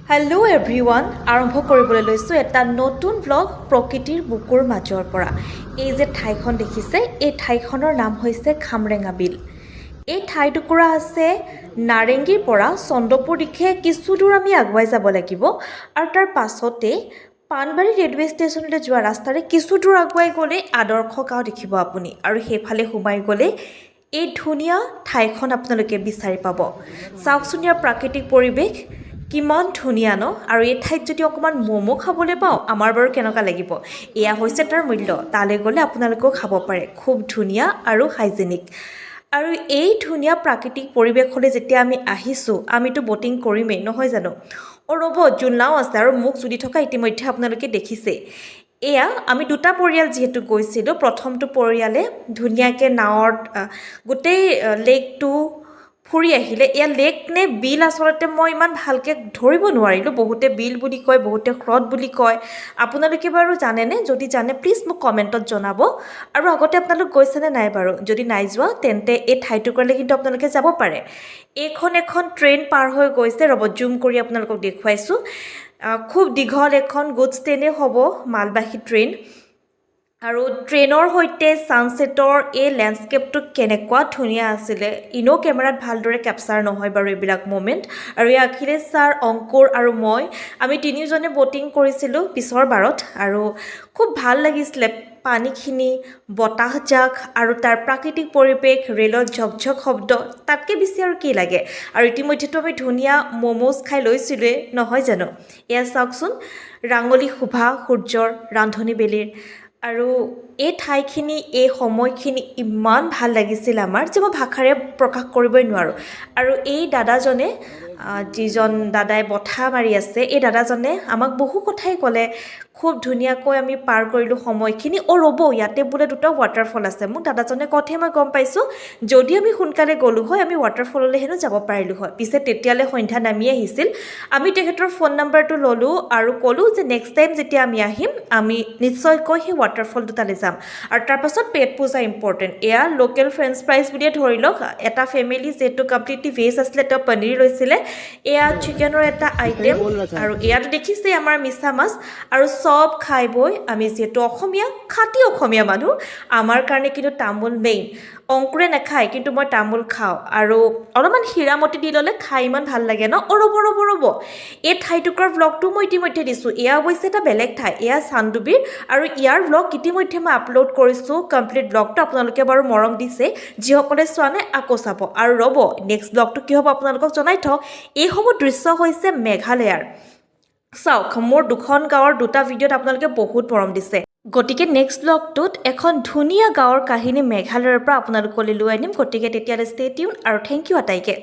Hello' everyone, আৰম্ভ কৰিবলৈ লৈছোঁ এটা নতুন ব্লগ প্ৰকৃতিৰ বুকুৰ মাজৰ পৰা। এই যে ঠাইখন দেখিছে, এই ঠাইখনৰ নাম হৈছে খামৰেঙা বিল। এই ঠাইটুকুৰা আছে নাৰেংগীৰ পৰা চন্দ্ৰপুৰ দিশে কিছু দূৰ আমি আগুৱাই যাব লাগিব, আৰু তাৰ পাছতে পাণবাৰী ৰেলৱে ষ্টেচনলৈ যোৱা ৰাস্তাৰে কিছু দূৰ আগুৱাই গ'লে আদৰ্শ গাঁও দেখিব আপুনি, আৰু সেইফালে সোমাই গ'লে এই ধুনীয়া ঠাইখন আপোনালোকে বিচাৰি পাব। চাওকচোন ইয়াৰ প্ৰাকৃতিক পৰিৱেশ কিমান ধুনীয়া ন। আৰু এই ঠাইত যদি অকণমান ম'ম' খাবলৈ পাওঁ, আমাৰ বাৰু কেনেকুৱা লাগিব। এয়া হৈছে তাৰ মূল্য। তালৈ গ'লে আপোনালোকেও খাব পাৰে, খুব ধুনীয়া আৰু হাইজেনিক। আৰু এই ধুনীয়া প্ৰাকৃতিক পৰিৱেশলৈ যেতিয়া আমি আহিছোঁ, আমিতো ব'টিং কৰিমেই নহয় জানো। ৰ'ব, জোলনাও আছে আৰু মোক জুলি থকা ইতিমধ্যে আপোনালোকে দেখিছে। এয়া আমি দুটা পৰিয়াল যিহেতু গৈছিলোঁ, প্ৰথমটো পৰিয়ালে ধুনীয়াকৈ নাৱত গোটেই লেকটো ফুৰি আহিলে। এয়া লেক নে বিল আচলতে মই ইমান ভালকৈ ধৰিব নোৱাৰিলোঁ। বহুতে বিল বুলি কয়, বহুতে হ্ৰদ বুলি কয়। আপোনালোকে বাৰু জানেনে? যদি জানে প্লিজ মোক কমেণ্টত জনাব। আৰু আগতে আপোনালোক গৈছেনে নাই বাৰু? যদি নাই যোৱা তেন্তে এই ঠাইটুকুৰালৈ কিন্তু আপোনালোকে যাব পাৰে। এখন ট্ৰেইন পাৰ হৈ গৈছে, ৰ'ব জুম কৰি আপোনালোকক দেখুৱাইছোঁ। খুব দীঘল এখন গুডছ ট্ৰেইনেই হ'ব, মালবাহী ট্ৰেইন। আৰু ট্ৰেইনৰ সৈতে ছানছেটৰ এই লেণ্ডস্কেপটো কেনেকুৱা ধুনীয়া আছিলে। ইনো কেমেৰাত ভালদৰে কেপচাৰ নহয় বাৰু এইবিলাক ম'মেণ্ট। আৰু এই অখিলেশ ছাৰ, অংকুৰ আৰু আমি তিনিওজনে ব'টিং কৰিছিলোঁ পিছৰ বাৰত, আৰু খুব ভাল লাগিছিলে। পানীখিনি, বতাহজাক আৰু তাৰ প্ৰাকৃতিক পৰিৱেশ, ৰেলৰ ঝকঝক শব্দ, তাতকৈ বেছি আৰু কি লাগে। আৰু ইতিমধ্যেতো আমি ধুনীয়া ম'ম'জ খাই লৈছিলোঁৱে নহয় জানো। এয়া চাওকচোন, ৰাঙলী শোভা সূৰ্যৰ, ৰান্ধনি বেলিৰ। আৰু এই ঠাইখিনি, এই সময়খিনি ইমান ভাল লাগিছিল আমাৰ, যে মই ভাষাৰে প্ৰকাশ কৰিবই নোৱাৰোঁ। আৰু এই দাদাজনে, যিজন দাদাই বঠা মাৰি আছে, এই দাদাজনে আমাক বহু কথাই ক'লে। খুব ধুনীয়াকৈ আমি পাৰ কৰিলোঁ সময়খিনি। ৰ'ব, ইয়াতে বোলে দুটা ৱাটাৰফল আছে। মোক দাদাজনে কওঁতেহে মই গম পাইছোঁ, যদি আমি সোনকালে গ'লোঁ হয়, আমি ৱাটাৰফললৈ হেনো যাব পাৰিলোঁ হয়। পিছে তেতিয়ালৈ সন্ধ্যা নামি আহিছিল। আমি তেখেতৰ ফোন নাম্বাৰটো ল'লোঁ আৰু ক'লোঁ যে নেক্সট টাইম যেতিয়া আমি আহিম, আমি নিশ্চয়কৈ সেই ৱাটাৰফল দুটালৈ যাম। আৰু তাৰপাছত পেট পূজা ইম্পৰ্টেণ্ট। এয়া লোকেল ফ্ৰেঞ্চ ফ্ৰাইজ বুলিয়ে ধৰি লওক। এটা ফেমিলি যিহেতু কমপ্লিটলি ভেজ আছিলে, তেওঁ পনীৰ লৈছিলে। এয়া চিকেনৰ এটা আইটেম, আৰু এয়াতো দেখিছেই আমাৰ মিছা মাছ। আৰু চব খাই বৈ আমি যিহেতু অসমীয়া, খাঁটি অসমীয়া মানুহ, আমাৰ কাৰণে কিন্তু তামোল মেইন। অংকুৰে নাখায়, কিন্তু মই তামোল খাওঁ। আৰু অলপমান হীৰামতি দি ল'লে খাই ইমান ভাল লাগে ন। ৰ'ব, এই ঠাইটুকুৰাৰ ব্লগটো মই ইতিমধ্যে দিছোঁ। এয়া অৱশ্যে এটা বেলেগ ঠাই, এয়া চান্দুবীৰ। আৰু ইয়াৰ ব্লগ ইতিমধ্যে মই আপলোড কৰিছোঁ, কমপ্লিট ব্লগটো। আপোনালোকে বাৰু মৰম দিছে, যিসকলে চোৱা নাই আকৌ চাব। আৰু ৰ'ব, নেক্সট ব্লগটো কি হ'ব আপোনালোকক জনাই থওঁ। এইসমূহ দৃশ্য হৈছে মেঘালয়ৰ। চাওক, মোৰ দুখন গাঁৱৰ দুটা ভিডিঅ'ত আপোনালোকে বহুত মৰম দিছে। গতিকে নেক্সট ব্লগটোত এখন ধুনীয়া গাঁৱৰ কাহিনী মেঘালয়ৰ পৰা আপোনালোকলৈ লৈ আনিম। গতিকে তেতিয়ালৈ ষ্টে টিউন, আৰু থেংক ইউ আটাইকে।